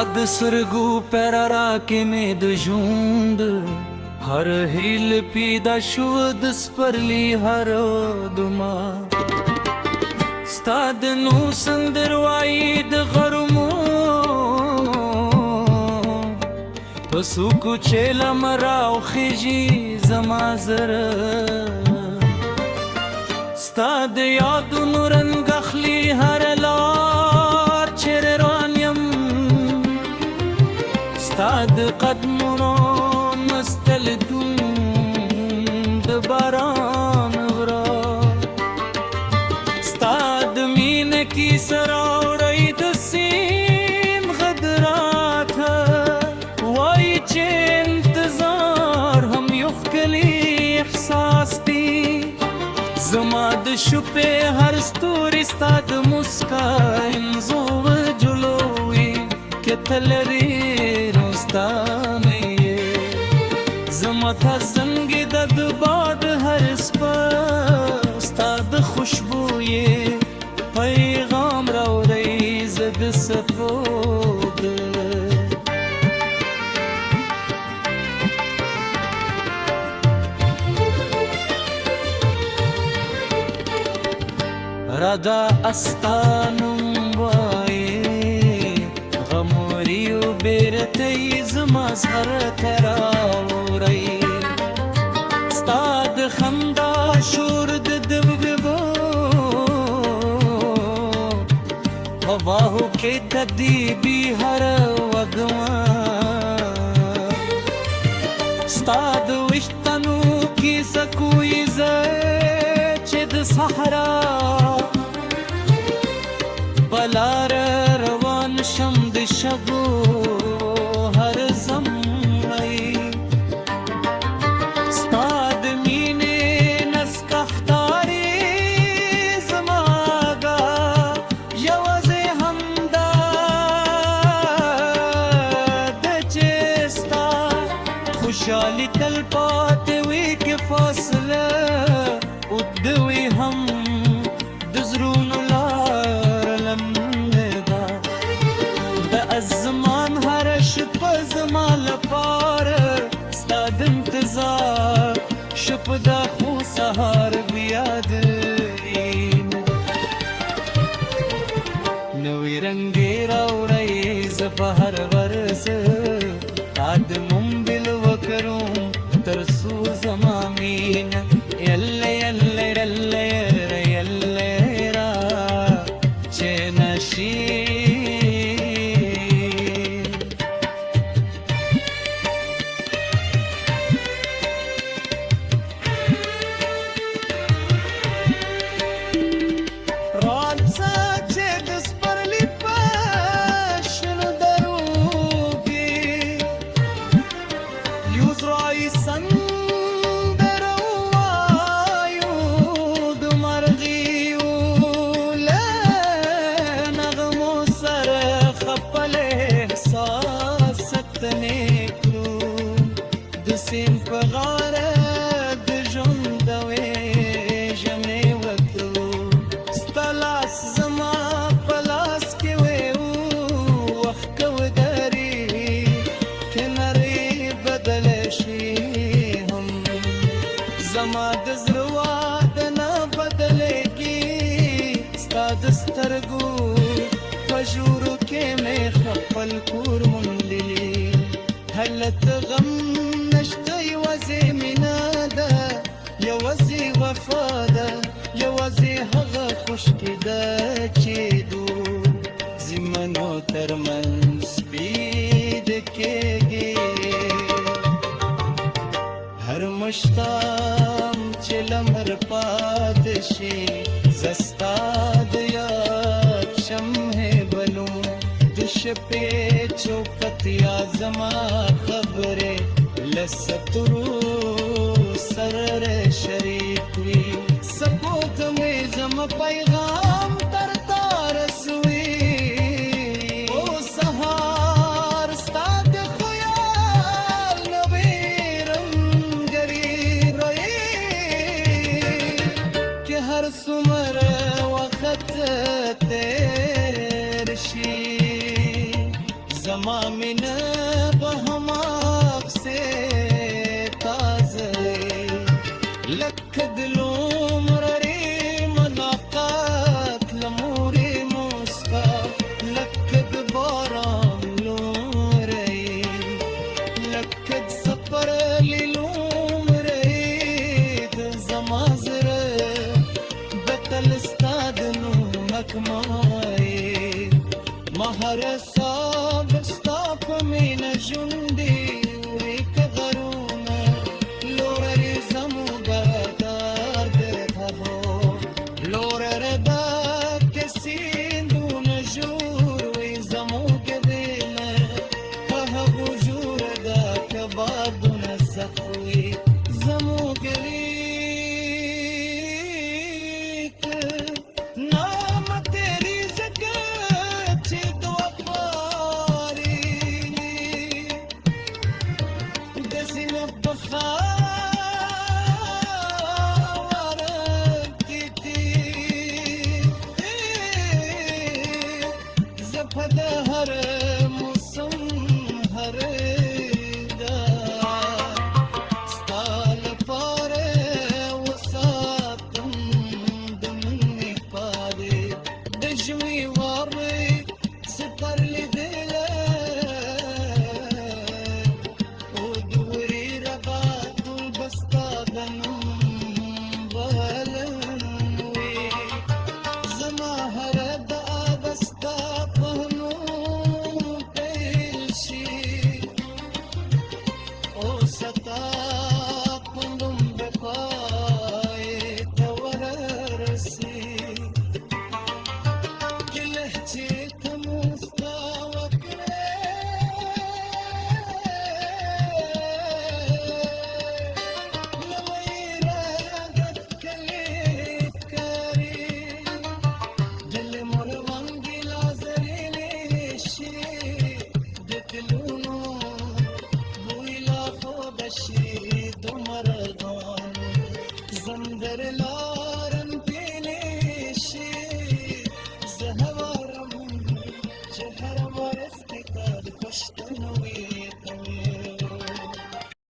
د سرګو پرارا کې مې د ژوند هر هیل پیدا شو د سپرلی هر دما ستا د نو سندروای د غرمو پسو کوچې لمراو خېږي زما زړه ستا د یادونو رنګ اخلي هر لار چیرې روان یم ستا د قدمونو مستلدون د باران غرا ستا د مینې کیسه راوړی د سین غدراته وایي چې انتظار هم یو ښکلی احساس دی زما د شپې هر ستوري ستا د مسکا انځو جلوي که ته لرې نو ستا مې یې زما ته زنګې د باد هر سپه ستا د خوشبو یې پیغام راوړی زه د څپو رادا استانم وای غموریو بیرتی زما سر تراوری ستا د خندا شور د دبدبو هواو کې تدیبی هر وګما ستا د وشتنو کې سکوي ز چې د صحرا بلار روان شم د شګو هر زمای ستا د مینې نسکختاري زماګه یوازې همدا د چې ستا خوشحالي تل پاتې وي کې فاصله اوږده هم د زړونو الزمان هر شپه زما لپاره ستا د انتظار شپه دا خو سهار بیا دین نوی رنګې راوړی زه په هر ورځ تا د ممبل وکروم تر څو زما مینه یله یله رله یله را چې نشي سین په غاړه د ژوند وېژمې وکړو ستا لاس زما په لاس کې وې وخت که ودرې که نړۍ بدله شي هم زما د زړه واده نه بدلېږي ستا د سترګو په ژورو کې مې خپل کور موندلی هلته غم یوازې مینا ده یوازې وفا ده یوازې هغه خوشکې ده چې دو زمنو ترمنځ بید کېږي هر مشتام چې لمر پاتې شي زه ستا د یاد شمع بلوم د شپې چوپتیا زما خبرې لسترو سر شریک وی سپوت میں زم پیغام تر رسوي او سهار ستاد خیال نویرم گری روی کہ ہر سمر وقت تیر شی زمان صعب stop من جندي ويك غرونا لورا رزمو باتار دتهو لورا ردا كسين دون جور ويزمو كذينا فهبو جور دا كبادون السخوي زمو كليك نام تيري زكاة دوفاري دسي نبخار